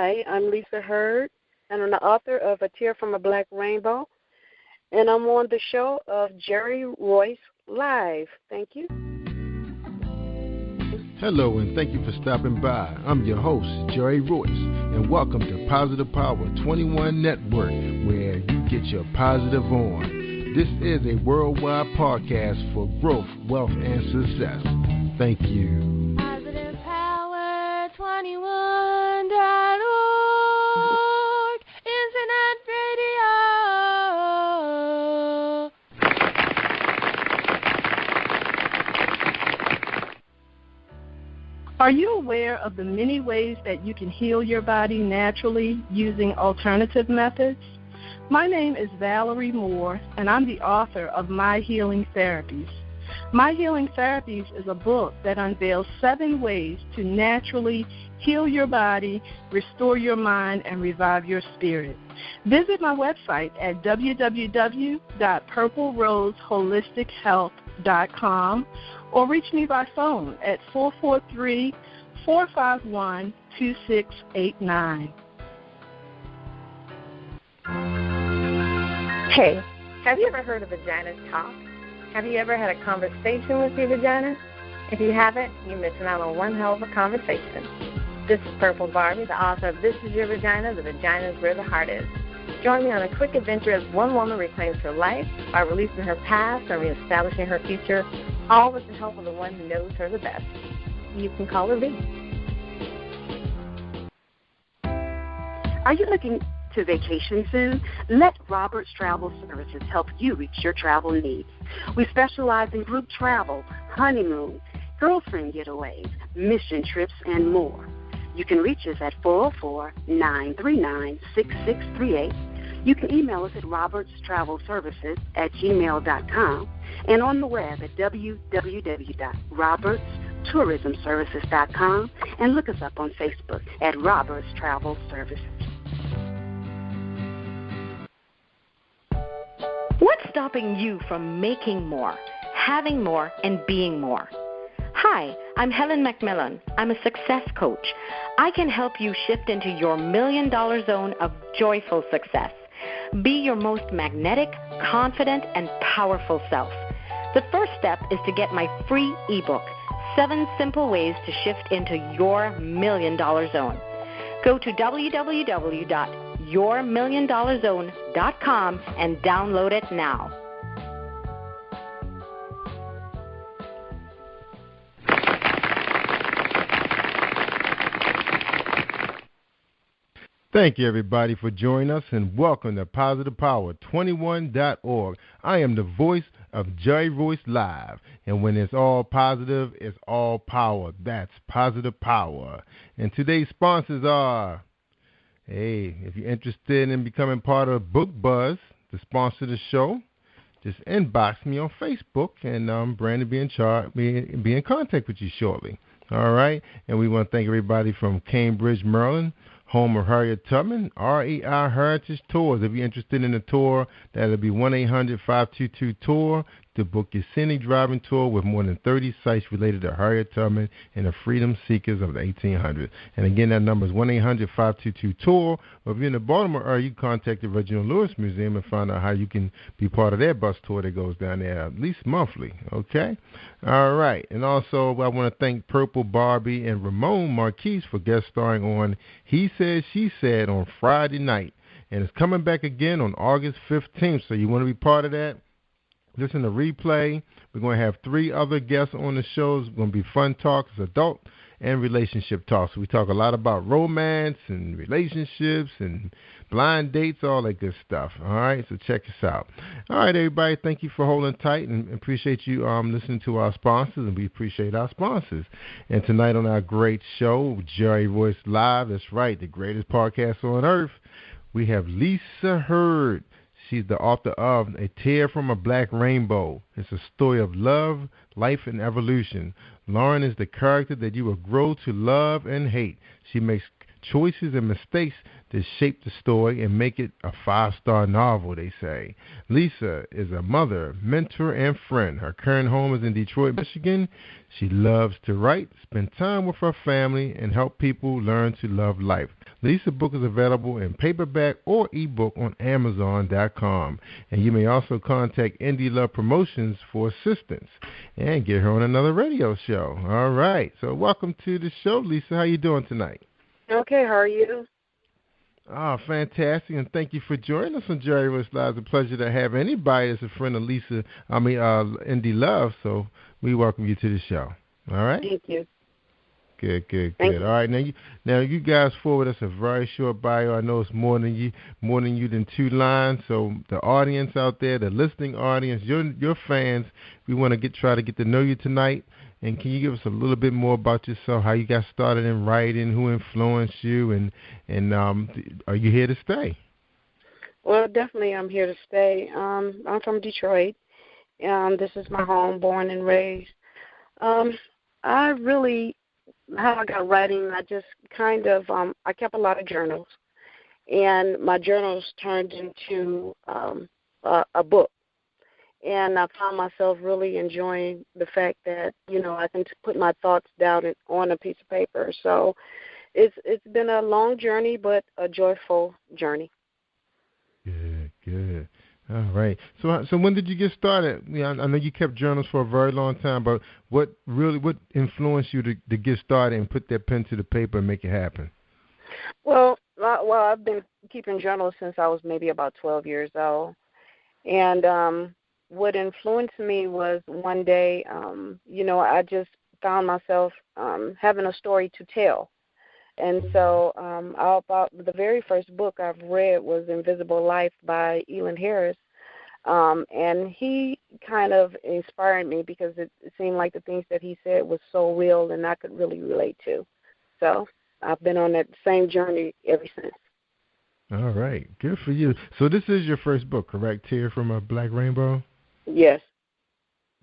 Hi, I'm Lesa Heard, and I'm the author of A Tear from a Black Rainbow, and I'm on the show of JRLive. Thank you. Hello, and thank you for stopping by. I'm your host, JRLive, and welcome to Positive Power 21 Network, where you get your positive on. This is a worldwide podcast for growth, wealth, and success. Thank you. Positive Power 21.org, Internet Radio. Are you aware of the many ways that you can heal your body naturally using alternative methods? My name is Valerie Moore, and I'm the author of My Healing Therapies. My Healing Therapies is a book that unveils 7 ways to naturally heal your body, restore your mind, and revive your spirit. Visit my website at www.purpleroseHolisticHealth.com or reach me by phone at 443-451-2689. Hey, have you ever heard of vaginas talk? Have you ever had a conversation with your vagina? If you haven't, you're missing out on one hell of a conversation. This is Purple Barbie, the author of This Is Your Vagina, The Vagina is Where the Heart Is. Join me on a quick adventure as one woman reclaims her life by releasing her past and reestablishing her future, all with the help of the one who knows her the best. You can call her V. Are you looking to vacation soon? Let Roberts Travel Services help you reach your travel needs. We specialize in group travel, honeymoon, girlfriend getaways, mission trips, and more. You can reach us at 404-939-6638. You can email us at robertstravelservices@gmail.com and on the web at www.robertstourismservices.com and look us up on Facebook at Roberts Travel Services. What's stopping you from making more, having more, and being more? Hi, I'm Helen McMillan. I'm a success coach. I can help you shift into your $1 million zone of joyful success. Be your most magnetic, confident, and powerful self. The first step is to get my free ebook, 7 Simple Ways to Shift into Your $1 Million Zone. Go to www.yourmilliondollarzone.com and download it now. Thank you, everybody, for joining us, and welcome to Positive Power 21.org. I am the voice of JRLive, and when it's all positive, it's all power. That's Positive Power. And today's sponsors are, hey, if you're interested in becoming part of Book Buzz, to sponsor the show, just inbox me on Facebook, and Brandon be in contact with you shortly. All right? And we want to thank everybody from Cambridge, Maryland, home of Harriet Tubman, REI Heritage Tours. If you're interested in a tour, that'll be 1-800-522-TOUR to book your scenic driving tour with more than 30 sites related to Harriet Tubman and the freedom seekers of the 1800s. And again, that number is 1-800-522-TOUR. Or if you're in the Baltimore area, you can contact the Reginald Lewis Museum and find out how you can be part of their bus tour that goes down there at least monthly. Okay? All right. And also, I want to thank Purple Barbie and Ramon Marquise for guest starring on He Said, She Said on Friday night. And it's coming back again on August 15th. So you want to be part of that? Listen to replay. We're going to have 3 other guests on the show. It's going to be fun talks, adult and relationship talks. So we talk a lot about romance and relationships and blind dates, all that good stuff. All right, so check us out. All right, everybody, thank you for holding tight and appreciate you listening to our sponsors, and we appreciate our sponsors. And tonight on our great show, JRLive, that's right, the greatest podcast on earth, we have Lesa Heard. She's the author of A Tear from a Black Rainbow. It's a story of love, life, and evolution. Lauren is the character that you will grow to love and hate. She makes choices and mistakes to shape the story and make it a 5-star novel, they say. Lesa is a mother, mentor, and friend. Her current home is in Detroit, Michigan. She loves to write, spend time with her family, and help people learn to love life. Lesa's book is available in paperback or ebook on Amazon.com. And you may also contact Indie Love Promotions for assistance and get her on another radio show. All right. So welcome to the show, Lesa. How you doing tonight? Okay, how are you? Oh, fantastic, and thank you for joining us on JRLive. It's a pleasure to have anybody that's a friend of Indie Love, so we welcome you to the show. All right? Thank you. Good. Thank you. All right, now you guys forward us a very short bio. I know it's more than you than 2 lines. So the audience out there, the listening audience, your fans, we want to try to get to know you tonight. And can you give us a little bit more about yourself, how you got started in writing, who influenced you, and are you here to stay? Well, definitely I'm here to stay. I'm from Detroit. This is my home, born and raised. How I got writing, I just kind of, I kept a lot of journals. And my journals turned into a book. And I found myself really enjoying the fact that, I can put my thoughts down on a piece of paper. So it's been a long journey, but a joyful journey. Good. All right. So when did you get started? I know you kept journals for a very long time, but what influenced you to get started and put that pen to the paper and make it happen? Well, I've been keeping journals since I was maybe about 12 years old. And what influenced me was one day, I just found myself having a story to tell. And so about the very first book I've read was Invisible Life by Elin Harris. And he kind of inspired me because it seemed like the things that he said was so real and I could really relate to. So I've been on that same journey ever since. All right. Good for you. So this is your first book, correct? Tear from a Black Rainbow? Yes.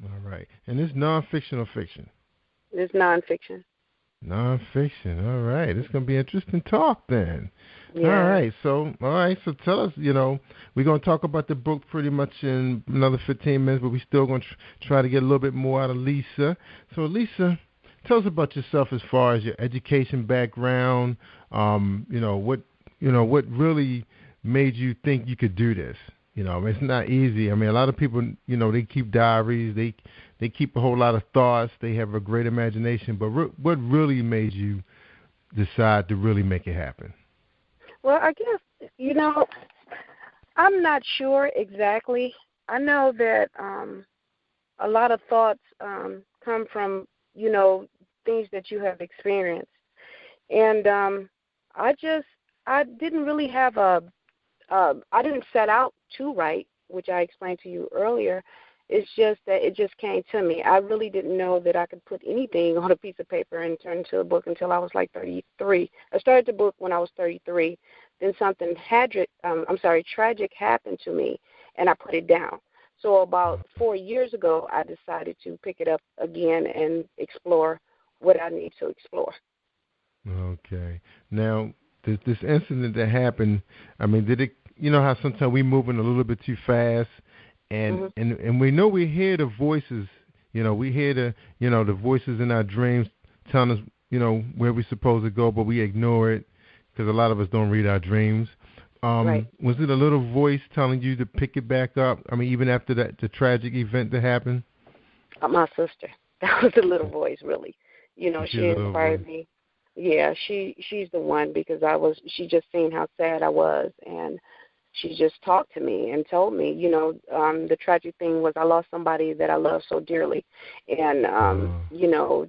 All right. And it's nonfiction or fiction? It's nonfiction. Nonfiction. All right. It's going to be interesting talk then. Yeah. All right. So tell us, we're going to talk about the book pretty much in another 15 minutes, but we're still going to try to get a little bit more out of Lesa. So, Lesa, tell us about yourself as far as your education background, what really made you think you could do this? It's not easy. I mean, a lot of people, they keep diaries, they keep a whole lot of thoughts, they have a great imagination, but what really made you decide to really make it happen? Well, I guess, I'm not sure exactly. I know that a lot of thoughts come from, things that you have experienced. And I didn't really have I didn't set out to write, which I explained to you earlier. It's just that it just came to me. I really didn't know that I could put anything on a piece of paper and turn it into a book until I was like 33. I started the book when I was 33. Then something tragic happened to me, and I put it down. So about 4 years ago, I decided to pick it up again and explore what I need to explore. Okay. Now, this incident that happened, I mean, did it, how sometimes we moving a little bit too fast, and we know we hear the voices, we hear the voices in our dreams telling us, where we're supposed to go, but we ignore it because a lot of us don't read our dreams. Right. Was it a little voice telling you to pick it back up? I mean, even after the tragic event that happened? My sister. That was the little voice, really. She inspired me. Yeah, she's the one because she just seen how sad I was, and she just talked to me and told me, the tragic thing was I lost somebody that I love so dearly, and that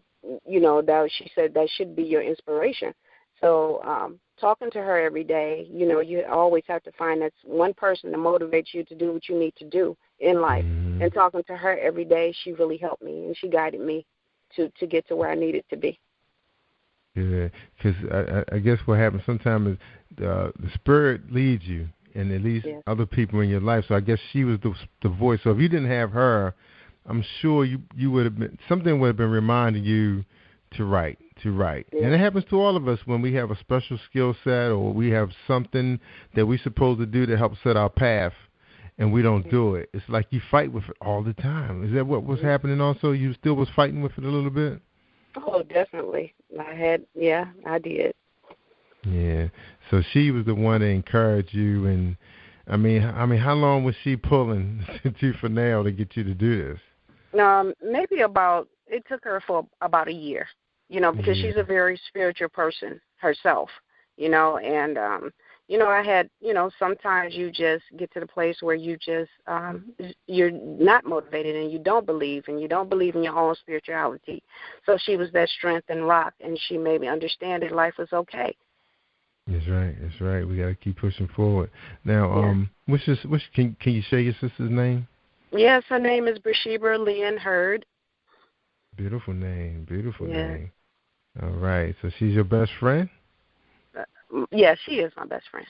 she said that should be your inspiration. So talking to her every day, you always have to find that one person to motivate you to do what you need to do in life. And talking to her every day, she really helped me and she guided me to get to where I needed to be. Yeah, because I guess what happens sometimes is the spirit leads you, and it leads other people in your life. So I guess she was the voice. So if you didn't have her, I'm sure you would have been, something would have been reminding you to write, to write. Yeah. And it happens to all of us when we have a special skill set or we have something that we're supposed to do to help set our path, and we don't do it. It's like you fight with it all the time. Is that what was happening also? You still was fighting with it a little bit? Oh, definitely. I did. Yeah. So she was the one that encouraged you, and I mean, how long was she pulling to for now to get you to do this? Maybe it took her for about a year, because she's a very spiritual person herself, and, I had, sometimes you just get to the place where you just, you're not motivated and you don't believe in your own spirituality. So she was that strength and rock, and she made me understand that life was okay. That's right. We got to keep pushing forward. Now, can you share your sister's name? Yes, her name is Lesa Heard. Beautiful name. Name. All right. So she's your best friend? Yeah, she is my best friend.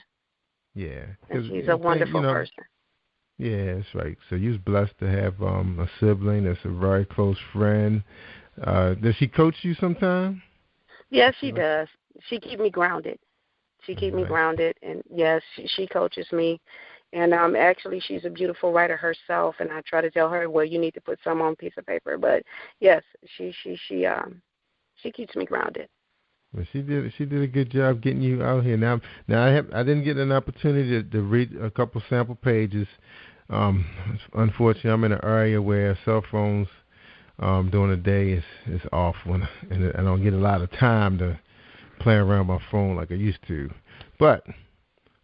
Yeah. And she's a wonderful person. Yeah, that's right. So you're blessed to have a sibling that's a very close friend. Does she coach you sometime? Yes, she does. She keeps me grounded. And yes, she coaches me. And actually, she's a beautiful writer herself, and I try to tell her, well, you need to put some on a piece of paper. But yes, she keeps me grounded. Well, she did a good job getting you out here. Now I didn't get an opportunity to read a couple sample pages. Unfortunately, I'm in an area where cell phones during the day is off, and I don't get a lot of time to play around my phone like I used to. But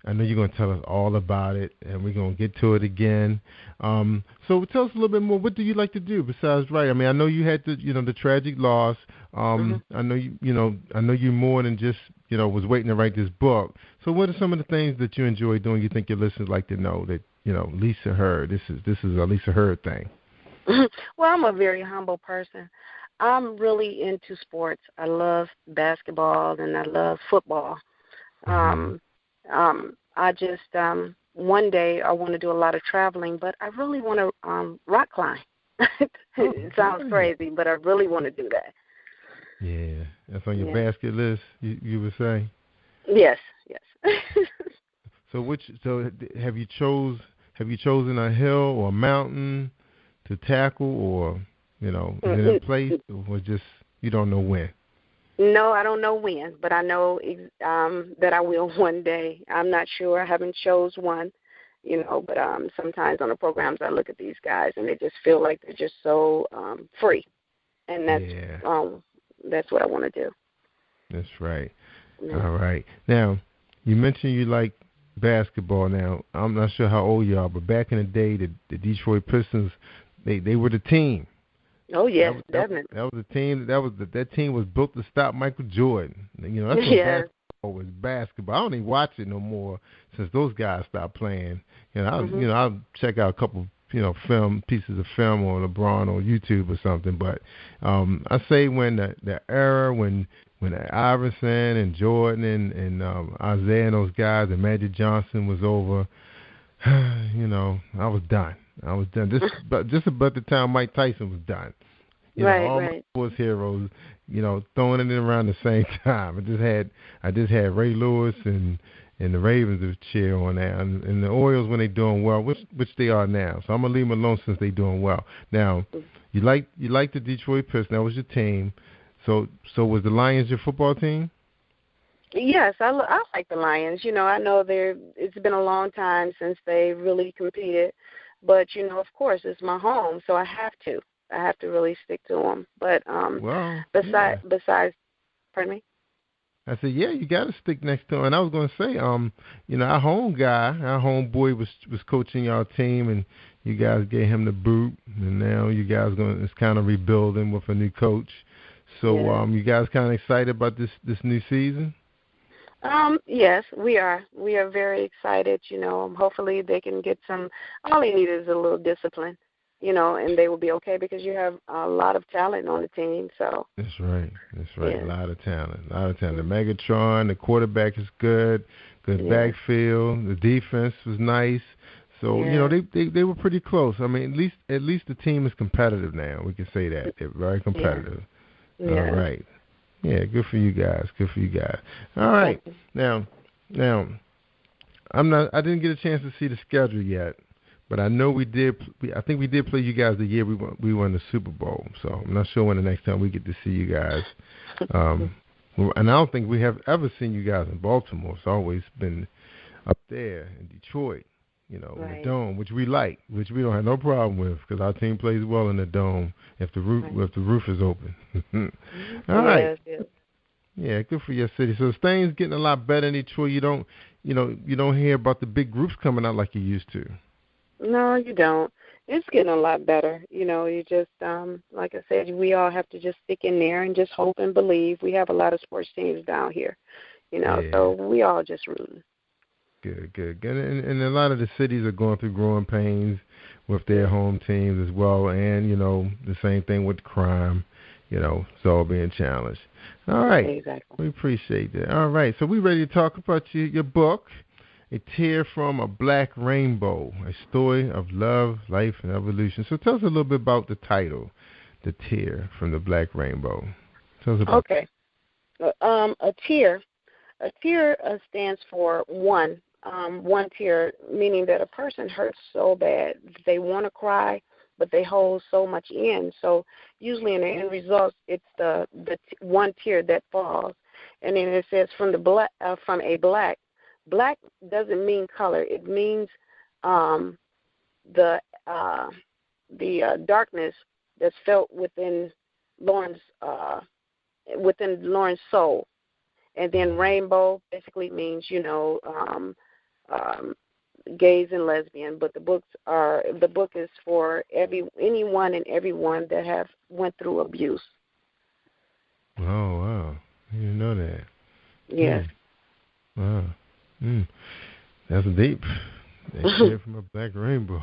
I know you're going to tell us all about it, and we're going to get to it again. So tell us a little bit more. What do you like to do besides write? I mean, I know you had the tragic loss. I know you more than just was waiting to write this book. So what are some of the things that you enjoy doing? You think your listeners like to know that Lesa Heard. This is a Lesa Heard thing. Well, I'm a very humble person. I'm really into sports. I love basketball and I love football. I just one day I want to do a lot of traveling, but I really want to rock climb. It sounds crazy, but I really want to do that. Yeah, that's on your basket list. You would say. Yes. So have you chosen a hill or a mountain to tackle, or is it a place, or just you don't know when? No, I don't know when, but I know that I will one day. I'm not sure. I haven't chose one, but sometimes on the programs I look at these guys and they just feel like they're just so free, and that's what I want to do. That's right. Yeah. All right. Now, you mentioned you like basketball. Now, I'm not sure how old you are, but back in the day, the Detroit Pistons, they were the team. Oh yes, definitely. That was a team. That team was built to stop Michael Jordan. That's what basketball was. Basketball. I don't even watch it no more since those guys stopped playing. I'll check out a couple pieces of film on LeBron on YouTube or something. But I say when the era when Iverson and Jordan and Isaiah and those guys and Magic Johnson was over, I was done. Just about the time Mike Tyson was done. All my sports heroes, throwing it in around the same time. I just had Ray Lewis and the Ravens to cheer on that, and the Orioles when they're doing well, which they are now. So I'm gonna leave them alone since they're doing well. Now, you like the Detroit Pistons. That was your team. So was the Lions your football team? Yes, I like the Lions. I know it's been a long time since they really competed. But, of course, it's my home, so I have to really stick to them. But besides, pardon me? I said, you got to stick next to him. And I was going to say, our homeboy was coaching our team, and you guys gave him the boot, and now you guys it's kind of rebuilding with a new coach. So you guys kind of excited about this new season? Yes, we are. We are very excited. Hopefully they can get all they need is a little discipline, and they will be okay because you have a lot of talent on the team. So That's right. Yeah. A lot of talent. The Megatron, the quarterback is good backfield. The defense was nice. So, they were pretty close. I mean, at least the team is competitive now. We can say that. They're very competitive. Yeah. All right. Yeah, good for you guys. Good for you guys. All right. Now, I didn't get a chance to see the schedule yet, but I know we did. I think we did play you guys the year we won the Super Bowl. So I'm not sure when the next time we get to see you guys. And I don't think we have ever seen you guys in Baltimore. It's always been up there in Detroit, in the Dome, which we like, which we don't have no problem with, because our team plays well in the Dome if the roof is open. All right. Yes. Yeah, good for your city. So things getting a lot better in Detroit. You don't hear about the big groups coming out like you used to. No, you don't. It's getting a lot better. You just, like I said, we all have to just stick in there and just hope and believe. We have a lot of sports teams down here, so we all just rooting. Good. And a lot of the cities are going through growing pains with their home teams as well. And, the same thing with crime. It's all being challenged. All right. Exactly. We appreciate that. All right. So we're ready to talk about your book, A Tear from a Black Rainbow, a story of love, life, and evolution. So tell us a little bit about the title, The Tear from the Black Rainbow. Tell us about A tear. A tear stands for one tear, meaning that a person hurts so bad that they want to cry, but they hold so much in. So usually in the end result, it's the one tear that falls. And then it says from a black. Black doesn't mean color. It means the darkness that's felt within Lauren's soul. And then rainbow basically means gays and lesbian, but the book is for anyone and everyone that have went through abuse. Oh wow, I didn't know that. Yes. Wow. That's deep. They came from a black rainbow.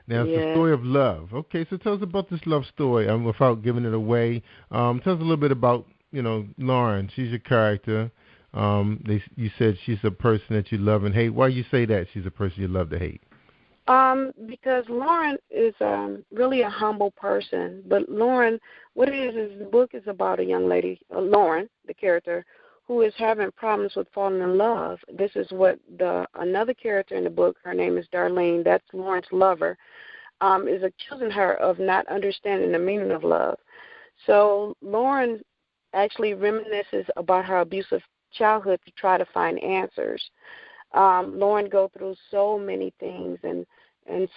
Now it's the story of love. Okay, so tell us about this love story. Without giving it away, tell us a little bit about Lauren. She's your character. You said she's a person that you love and hate. Why you say that she's a person you love to hate? Because Lauren is really a humble person. But Lauren, what it is the book is about a young lady, Lauren, the character, who is having problems with falling in love. This is what another character in the book, her name is Darlene, that's Lauren's lover, is accusing her of not understanding the meaning of love. So Lauren actually reminisces about her abusive childhood to try to find answers. Lauren goes through so many things and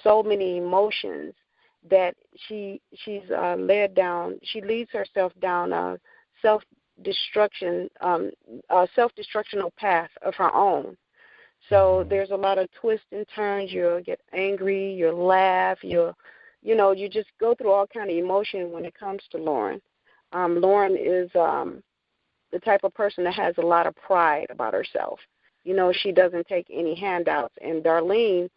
so many emotions that she's led down. She leads herself down a self-destructional path of her own. So there's a lot of twists and turns. You'll get angry, you'll laugh, you just go through all kind of emotion when it comes to Lauren. Lauren is the type of person that has a lot of pride about herself. She doesn't take any handouts. And Darlene,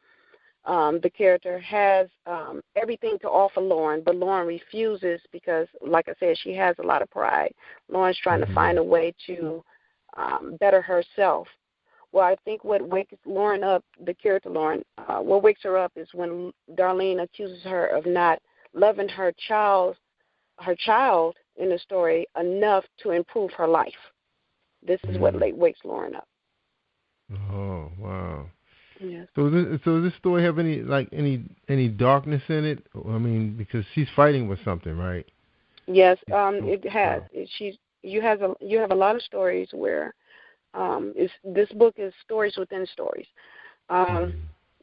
the character, has everything to offer Lauren, but Lauren refuses because, like I said, she has a lot of pride. Lauren's trying to find a way to better herself. Well, I think what wakes Lauren up, the character Lauren, what wakes her up is when Darlene accuses her of not loving her child in the story enough to improve her life. This is what wakes Lauren up. Oh, wow. Yes. So does this story have any darkness in it? I mean, because she's fighting with something, right? Yes, it has. You have a lot of stories where this book is stories within stories.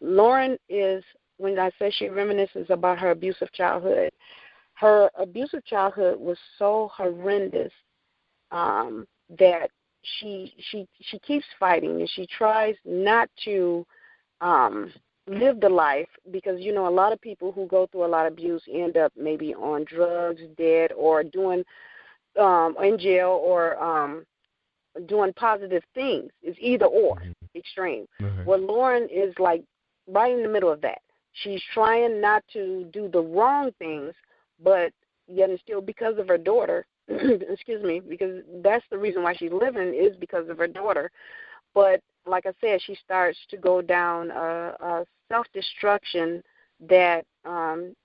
Lauren is, when I say she reminisces about her abusive childhood, her abusive childhood was so horrendous that she keeps fighting, and she tries not to live the life because, a lot of people who go through a lot of abuse end up maybe on drugs, dead, or doing in jail, or doing positive things. It's either or, extreme. Well, Lauren is like right in the middle of that. She's trying not to do the wrong things, but yet and still, because of her daughter, excuse me, because that's the reason why she's living is because of her daughter. But like I said, she starts to go down a self-destruction that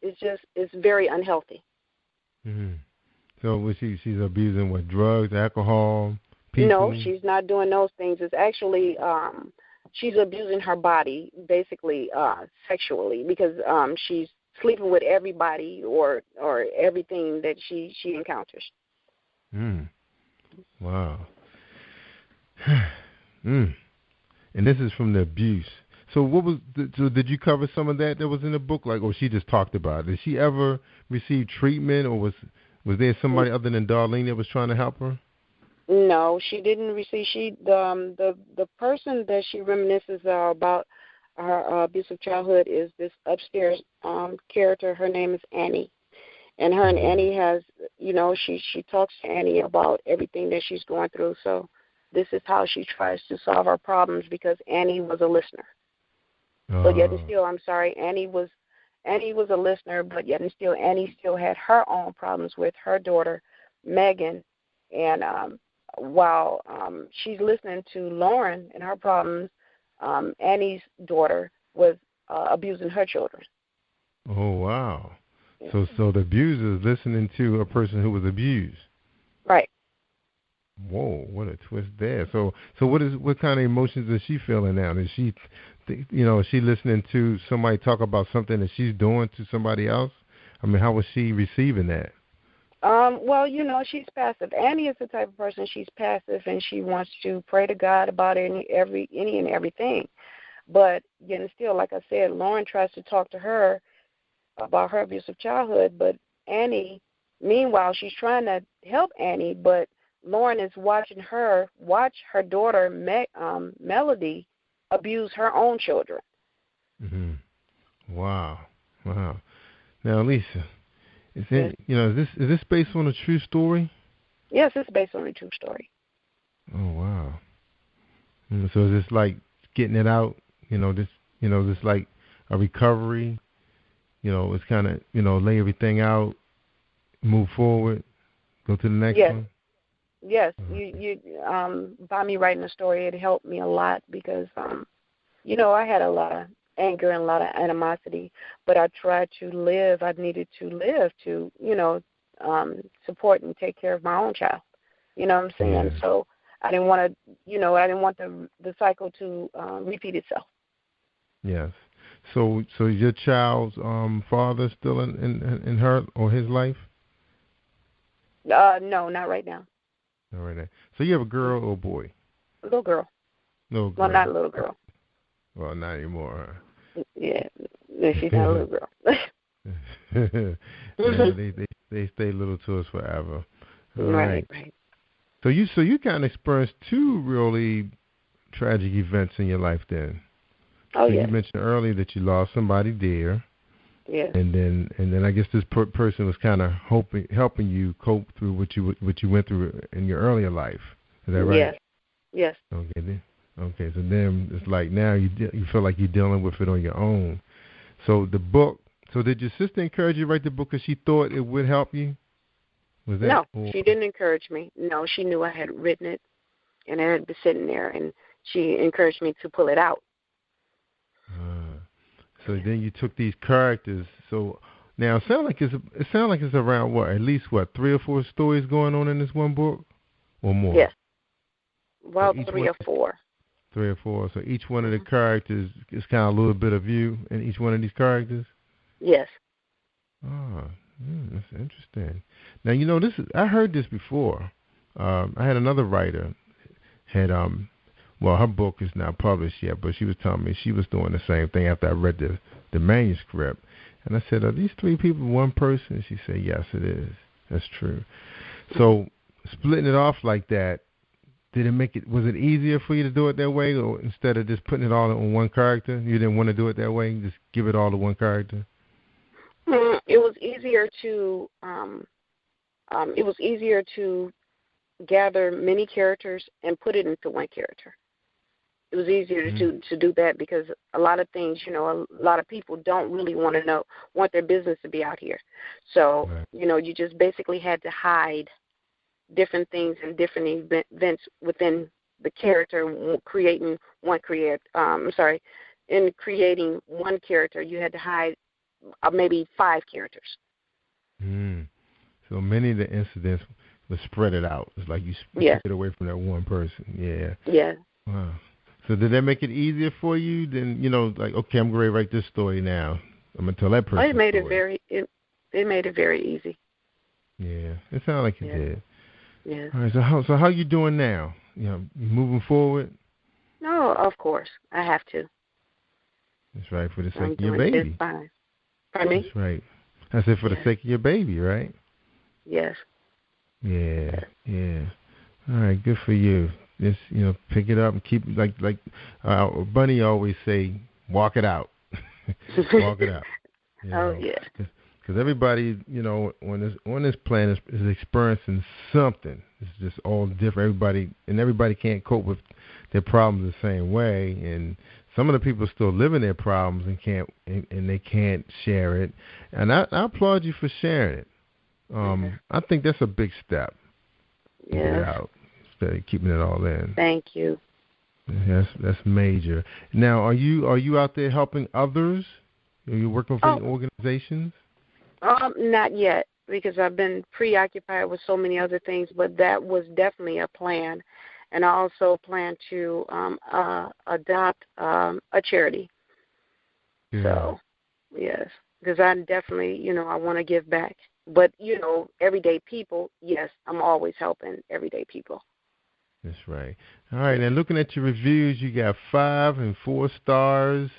is very unhealthy. So was she's abusing what, drugs, alcohol, people? No, she's not doing those things. It's actually she's abusing her body, basically sexually, because she's sleeping with everybody or everything that she encounters. Wow. And this is from the abuse. So so did you cover some of that was in the book, like, or she just talked about it? Did she ever receive treatment, or was there somebody other than Darlene that was trying to help her? No, she didn't receive. The person that she reminisces about her abusive childhood is this upstairs character. Her name is Annie, and her and Annie has, she talks to Annie about everything that she's going through. So this is how she tries to solve her problems, because Annie was a listener. But yet and still, I'm sorry, Annie was a listener, but yet and still, Annie still had her own problems with her daughter, Megan, and while she's listening to Lauren and her problems, Annie's daughter was abusing her children. Oh, wow. So the abuser is listening to a person who was abused. Right. Whoa, what a twist there. So what kind of emotions is she feeling now? Is she, is she listening to somebody talk about something that she's doing to somebody else? I mean, how was she receiving that? Well, she's passive. Annie is the type of person, she's passive, and she wants to pray to God about any and everything. But yet and still, like I said, Lauren tries to talk to her about her abusive childhood, but Annie, meanwhile, she's trying to help Annie, but Lauren is watching her daughter, Melody, abuse her own children. Wow. Now, Lesa, is this based on a true story? Yes, it's based on a true story. Oh, wow. So is this like getting it out? This like a recovery? It's kind of, lay everything out, move forward, go to the next one? Yes, you by me writing the story, it helped me a lot because, I had a lot of anger and a lot of animosity, but I tried to live. I needed to live to, support and take care of my own child. You know what I'm saying? Yeah. So I didn't want to, I didn't want the cycle to repeat itself. Yes. So your child's father still in her or his life? No, not right now. Not right now. So you have a girl or a boy? A little girl. Little girl. Well, not a little girl. Well, not anymore. Huh? Yeah, she's not a little girl. They stay little to us forever. All right. So you kind of experienced two really tragic events in your life then. Oh, so yeah. You mentioned earlier that you lost somebody dear. Yeah. And then I guess this person was kind of helping you cope through what you went through in your earlier life. Is that right? Yes. Okay. So then it's like now you feel like you're dealing with it on your own. So the book. So did your sister encourage you to write the book because she thought it would help you? Was that? No, she didn't encourage me. No, she knew I had written it, and it had been sitting there, and she encouraged me to pull it out. So then you took these characters. So now it sounds like it's around at least 3 or 4 stories going on in this one book, or more. Yes. Well, so 3 or 4. 3 or 4. So each one of the characters is kind of a little bit of you in each one of these characters. Yes. Oh, that's interesting. Now I heard this before. I had another writer her book is not published yet, but she was telling me she was doing the same thing after I read the manuscript. And I said, are these 3 people one person? She said, yes, it is. That's true. So splitting it off like that, was it easier for you to do it that way, or instead of just putting it all on one character, you didn't want to do it that way, just give it all to one character? It was easier to gather many characters and put it into one character. It was easier to do that because a lot of things, a lot of people don't really want their business to be out here. So, right. You just basically had to hide different things and different events within the character, creating one character, you had to hide maybe 5 characters. So many of the incidents will spread it out. It's like you take it away from that one person. Yeah. Yeah. Wow. So did that make it easier for you? Then, like, okay, I'm going to write this story now. I'm going to tell that person. It made it made it very easy. Yeah. It sounded like it did. Yeah. All right. So how you doing now? You moving forward? No, of course. I have to. That's right, for the sake of your baby. Just fine. Pardon me? That's right. I said for the sake of your baby, right? Yes. Yeah. All right, good for you. Just pick it up and keep like Bunny always say, walk it out. Walk it out. Oh yeah. Because everybody, on this planet is experiencing something. It's just all different. Everybody can't cope with their problems the same way, and some of the people still live in their problems and they can't share it. And I applaud you for sharing it. I think that's a big step. Yeah. Out instead of keeping it all in. Thank you. Yes, that's major. Now, are you out there helping others? Are you working for any organizations? Not yet, because I've been preoccupied with so many other things. But that was definitely a plan, and I also plan to adopt a charity. Yeah. So, yes, because I definitely, I want to give back. But, everyday people, yes, I'm always helping everyday people. That's right. All right, now looking at your reviews, you got 5 and 4 stars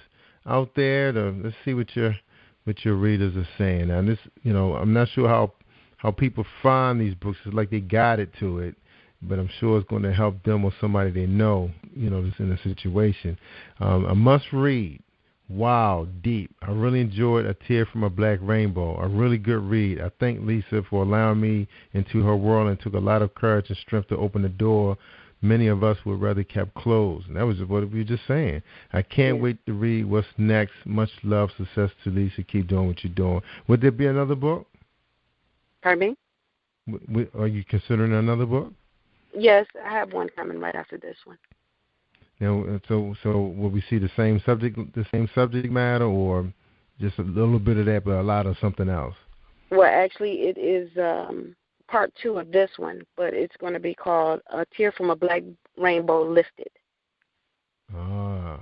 out there. Let's see what your readers are saying. Now, this, I'm not sure how people find these books. It's like they guided to it, but I'm sure it's going to help them or somebody they know, that's in a situation. A must read. Wow, deep. I really enjoyed A Tear from a Black Rainbow. A really good read. I thank Lesa for allowing me into her world and took a lot of courage and strength to open the door many of us would rather kept closed. And that was what we were just saying. I can't wait to read what's next. Much love, success to Lesa. Keep doing what you're doing. Would there be another book? Pardon me? Are you considering another book? Yes, I have one coming right after this one. Now, so will we see the same subject matter, or just a little bit of that, but a lot of something else? Well, actually, it is part 2 of this one, but it's going to be called A Tear from a Black Rainbow Lifted. Ah,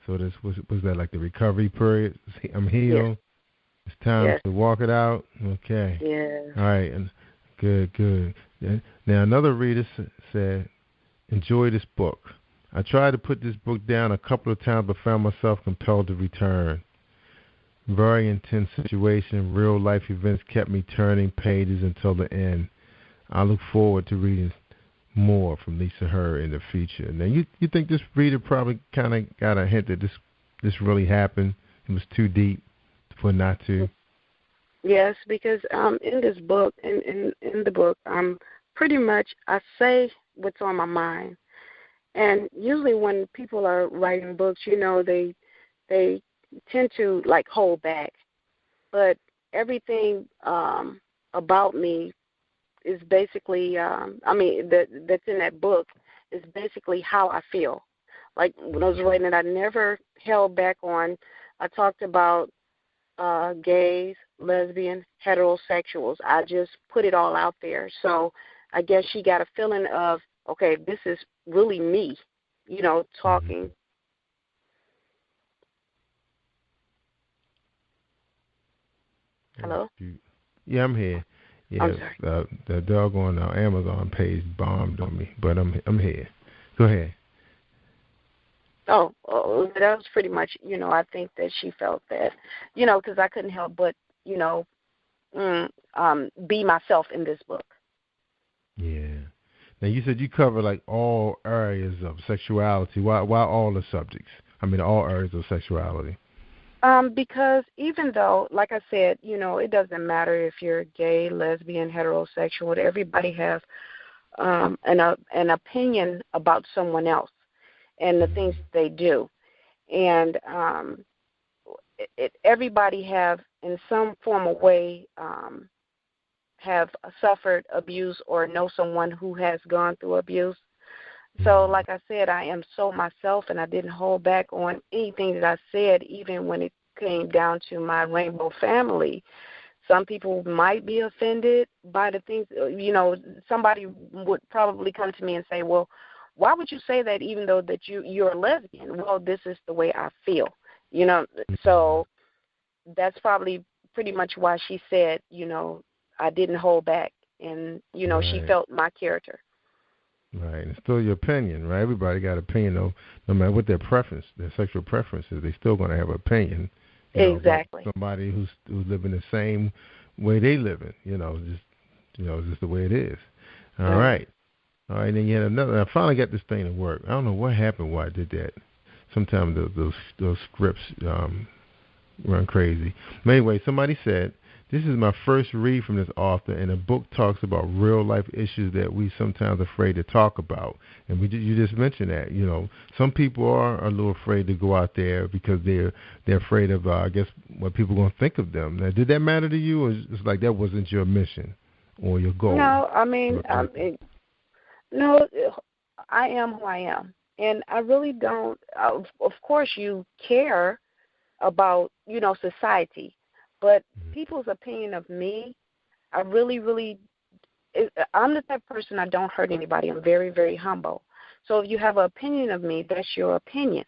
so this was that like the recovery period? I'm healed. Yes. It's time to walk it out. Okay. Yeah. All right, and good. Now another reader said, enjoy this book. I tried to put this book down a couple of times, but found myself compelled to return. Very intense situation. Real life events kept me turning pages until the end. I look forward to reading more from Lesa Heard in the future. Now, you think this reader probably kind of got a hint that this really happened? It was too deep for not to. Yes, because in this book, in the book, pretty much I say what's on my mind. And usually when people are writing books, they tend to like hold back. But everything about me is basically, that's in that book is basically how I feel. Like when I was writing it, I never held back on. I talked about gays, lesbian, heterosexuals. I just put it all out there. So I guess she got a feeling of, okay, this is really me, talking. Hello? Yeah, I'm here. Yeah, I'm sorry. The doggone Amazon page bombed on me, but I'm here. Go ahead. Oh, that was pretty much, I think that she felt that, because I couldn't help but, be myself in this book. Yeah. Now, you said you cover, like, all areas of sexuality. Why all the subjects? All areas of sexuality. Because even though, like I said, it doesn't matter if you're gay, lesbian, heterosexual. Everybody has an opinion about someone else and the things they do. And everybody have, in some form or way, have suffered abuse or know someone who has gone through abuse. So, like I said, I am so myself, and I didn't hold back on anything that I said, even when it came down to my rainbow family. Some people might be offended by the things, somebody would probably come to me and say, well, why would you say that even though that you're a lesbian? Well, this is the way I feel, So that's probably pretty much why she said, I didn't hold back. And, Right. She felt my character. Right. It's still your opinion, right? Everybody got an opinion, no matter what their preference, their sexual preference is, they're still going to have an opinion. Exactly. Somebody who's living the same way they living, it's just the way it is. All right. Then you had another. I finally got this thing to work. I don't know what happened, why I did that. Sometimes those scripts run crazy. But anyway, somebody said, this is my first read from this author, and the book talks about real-life issues that we sometimes afraid to talk about. And you just mentioned that, some people are a little afraid to go out there because they're afraid of, I guess, what people are going to think of them. Now, did that matter to you, or it's like that wasn't your mission or your goal? No, I mean, no, I am who I am. And I really don't, of course you care about, society. But people's opinion of me, I really, I'm the type of person, I don't hurt anybody. I'm very, very humble. So if you have an opinion of me, that's your opinion.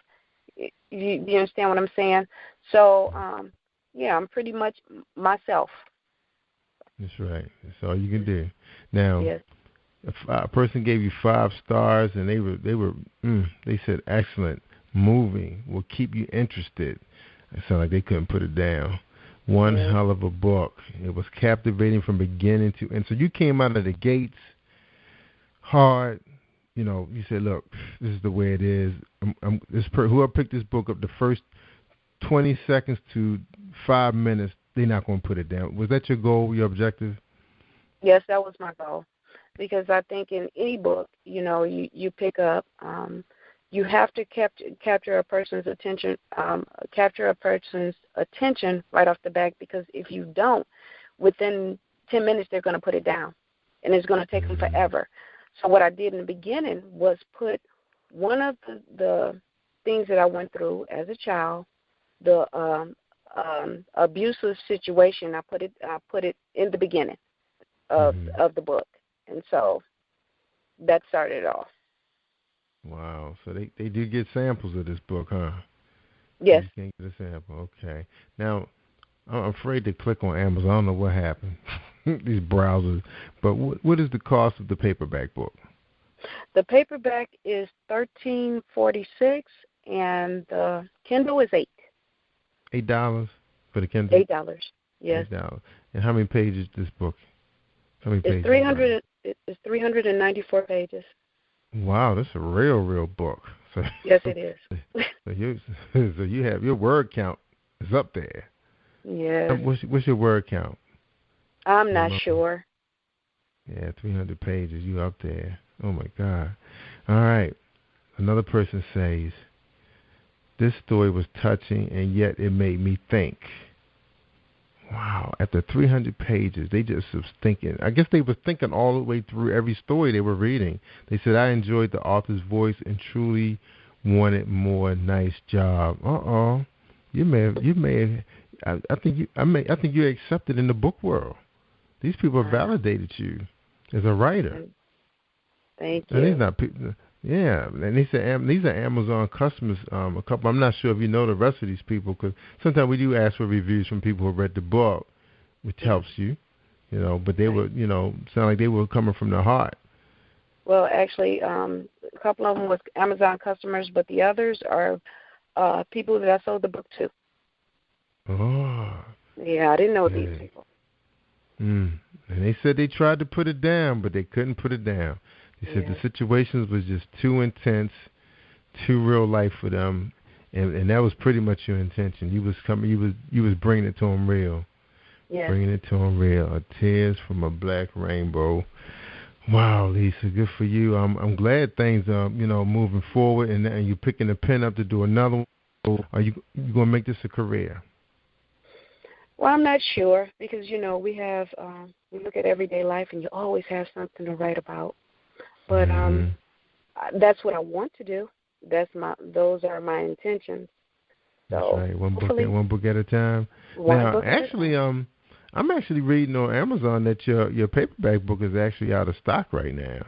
You understand what I'm saying? So, I'm pretty much myself. That's right. That's all you can do. Now, yes. If a person gave you 5 stars and they said excellent, moving, will keep you interested. It sounded like they couldn't put it down. One hell of a book. It was captivating from beginning to end. So you came out of the gates hard. You said, look, this is the way it is. Whoever picked this book up, the first 20 seconds to 5 minutes, they're not going to put it down. Was that your goal, your objective? Yes, that was my goal. Because I think in any book, you pick up, you have to capture a person's attention, right off the bat. Because if you don't, within 10 minutes they're going to put it down, and it's going to take them forever. So what I did in the beginning was put one of the things that I went through as a child, the abusive situation. I put it in the beginning of the book, and so that started it off. Wow. So they do get samples of this book, huh? Yes. You can't get a sample. Okay. Now, I'm afraid to click on Amazon. I don't know what happened. These browsers. But what is the cost of the paperback book? The paperback is $13.46, and the Kindle is $8. $8 for the Kindle? $8, yes. $8. And how many pages is this book? How many pages? It's 394 pages. Wow, that's a real book. So, yes, it is. So you have your word count is up there. Yeah. What's your word count? I'm not sure. Yeah, 300 pages. You up there? Oh my God! All right. Another person says, "This story was touching, and yet it made me think." Wow. After 300 pages, they just was thinking. I guess they were thinking all the way through every story they were reading. They said, I enjoyed the author's voice and truly wanted more. Nice job. You may have, I think you accepted in the book world. These people have validated you as a writer. Thank you. And these not people. Yeah, and they said these are Amazon customers. A couple. I'm not sure if you know the rest of these people, because sometimes we do ask for reviews from people who read the book, which helps you, But they were, sound like they were coming from their heart. Well, actually, a couple of them was Amazon customers, but the others are people that I sold the book to. Oh. Yeah, I didn't know these people. And they said they tried to put it down, but they couldn't put it down. They said the situations was just too intense, too real life for them, and that was pretty much your intention. You was bringing it to them real. Yes. Bringing it to them real. Tears from a black rainbow. Wow, Lesa, good for you. I'm glad things are moving forward, and you're picking the pen up to do another one. Are you going to make this a career? Well, I'm not sure, because we have we look at everyday life, and you always have something to write about. But that's what I want to do. Those are my intentions. So that's right. One book at a time. Now, actually, I'm actually reading on Amazon that your paperback book is actually out of stock right now.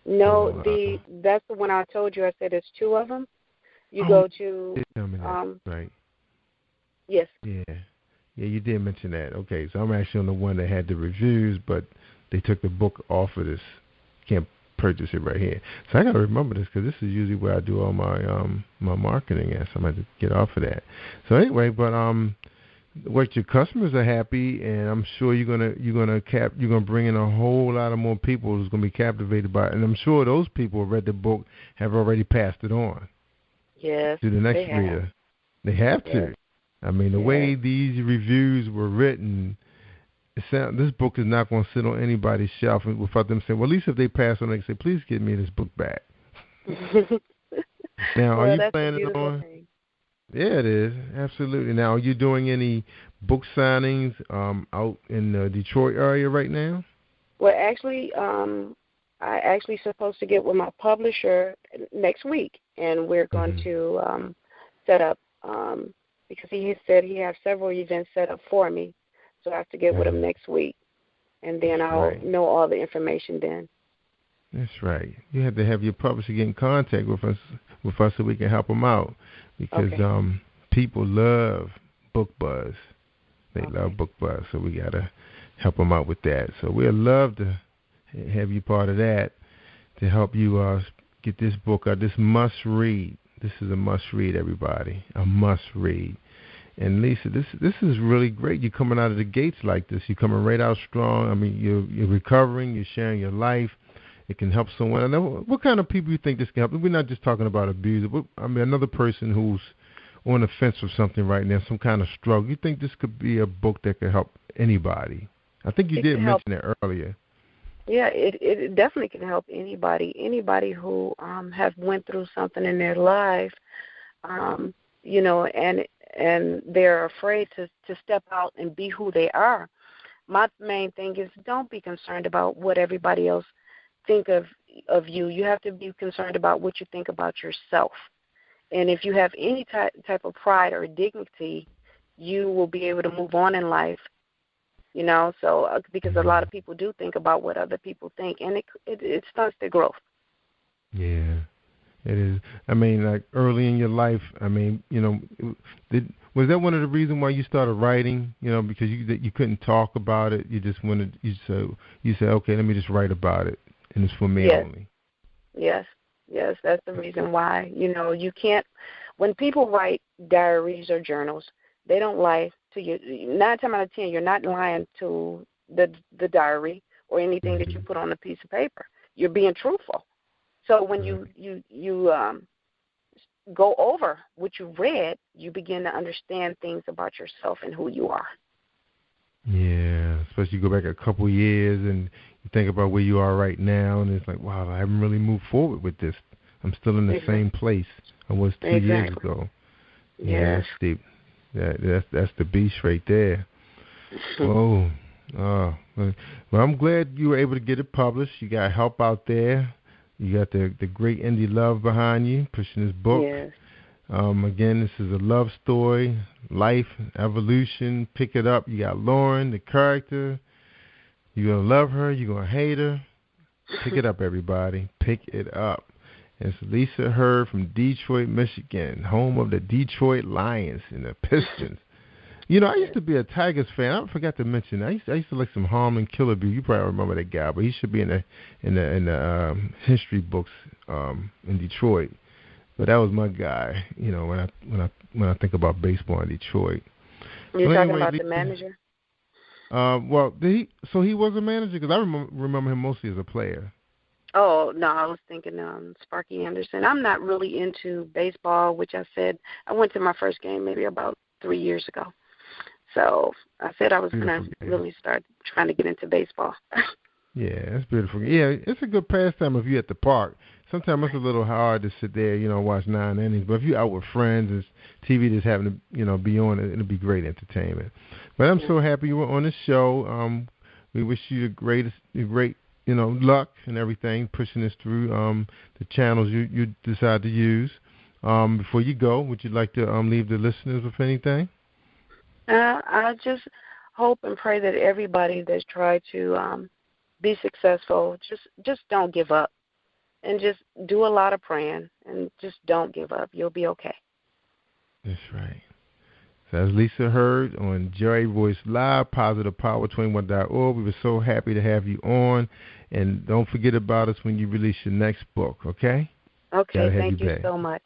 No, that's the one I told you. I said there's 2 of them. You go to right. Yes. Yeah, you did mention that. Okay, so I'm actually on the one that had the reviews, but they took the book off of this. Can't purchase it right here. So I got to remember this because this is usually where I do all my my marketing at. So I'm going to get off of that. So anyway, but what your customers are happy, and I'm sure you're gonna bring in a whole lot of more people who's gonna be captivated by it. And I'm sure those people who read the book have already passed it on. Yes. To the next reader. They have to. I mean, the way these reviews were written, this book is not going to sit on anybody's shelf without them saying, well, at least if they pass on, they can say, please give me this book back. Now, are you planning on? Thing. Yeah, it is. Absolutely. Now, are you doing any book signings out in the Detroit area right now? Well, actually, I actually supposed to get with my publisher next week, and we're going to set up because he said he has several events set up for me, so I have to get with him next week, and then I'll know all the information then. That's right. You have to have your publisher get in contact with us so we can help them out because people love book buzz. They love book buzz, so we got to help them out with that. So we'd love to have you part of that to help you get this book out. This must read. This is a must read, everybody. A must read. And Lesa, this is really great. You're coming out of the gates like this. You're coming right out strong. I mean, you're recovering. You're sharing your life. It can help someone. I know, what kind of people you think this can help? We're not just talking about abuse. I mean, another person who's on the fence with something right now, some kind of struggle. You think this could be a book that could help anybody? I think you did mention it earlier. Yeah, it definitely can help anybody who have went through something in their life, you know, and they're afraid to step out and be who they are. My main thing is don't be concerned about what everybody else think of you. You have to be concerned about what you think about yourself. And if you have any type of pride or dignity, you will be able to move on in life. You know, so because a lot of people do think about what other people think, and it stunts their growth. Yeah, it is. I mean, like early in your life, I mean, you know, was that one of the reasons why you started writing? You know, because you couldn't talk about it. You just wanted you said, okay, let me just write about it, and it's for me only. Yes, that's the reason why. You know, you can't. When people write diaries or journals, they don't lie to you. 9 times out of 10, you're not lying to the diary or anything that you put on a piece of paper. You're being truthful. So when you go over what you read, you begin to understand things about yourself and who you are. Yeah, especially you go back a couple of years and you think about where you are right now, and it's like, wow, I haven't really moved forward with this. I'm still in the same place I was 2 years ago. Yeah, that's deep. That's the beast right there. Whoa. Well, I'm glad you were able to get it published. You got help out there. You got the great indie love behind you pushing this book. Yes. Again, this is a love story, life, evolution. Pick it up. You got Lauren, the character. You're going to love her. You're going to hate her. Pick it up, everybody. Pick it up. It's Lesa Heard from Detroit, Michigan, home of the Detroit Lions and the Pistons. You know, I used to be a Tigers fan. I forgot to mention, I used to like some Harmon Killebrew. You probably remember that guy, but he should be in the history books in Detroit. But that was my guy. You know, when I think about baseball in Detroit. You're talking about the manager? Well, he was a manager because I remember him mostly as a player. Oh, no, I was thinking Sparky Anderson. I'm not really into baseball, which I said I went to my first game maybe about 3 years ago. So I said I was going to really start trying to get into baseball. Yeah, that's beautiful. Yeah, it's a good pastime if you're at the park. Sometimes it's a little hard to sit there, you know, watch 9 innings. But if you're out with friends, it's TV just having to, you know, be on, it'll be great entertainment. But I'm so happy you were on the show. We wish you the great, you know, luck and everything, pushing this through the channels you decide to use. Before you go, would you like to leave the listeners with anything? I just hope and pray that everybody that's tried to be successful, just don't give up. And just do a lot of praying and just don't give up. You'll be okay. That's right. So that's Lesa Heard on JRLive, PositivePower21.org. We were so happy to have you on. And don't forget about us when you release your next book, okay? Okay, thank you so much.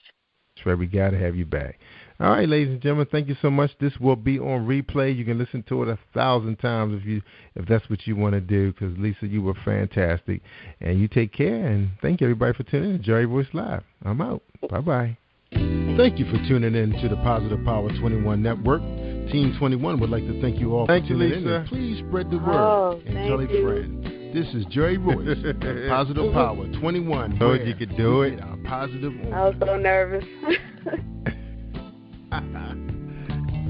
That's right, we got to have you back. All right, ladies and gentlemen, thank you so much. This will be on replay. You can listen to it 1,000 times if that's what you want to do, because, Lesa, you were fantastic. And you take care, and thank you, everybody, for tuning in to Jerry Voice Live. I'm out. Bye-bye. Thank you for tuning in to the Positive Power 21 Network. Team 21 would like to thank you all for tuning in. And please spread the word and tell a friend. This is Jerry Royce, Positive Power 21. Told you could do it. Positive. I was so nervous.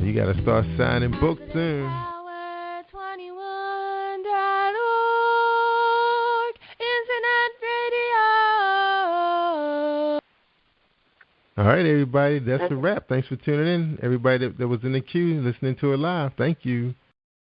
You got to start signing books soon. Power21.org, Internet Radio. All right, everybody. That's a wrap. Thanks for tuning in. Everybody that was in the queue listening to it live, thank you.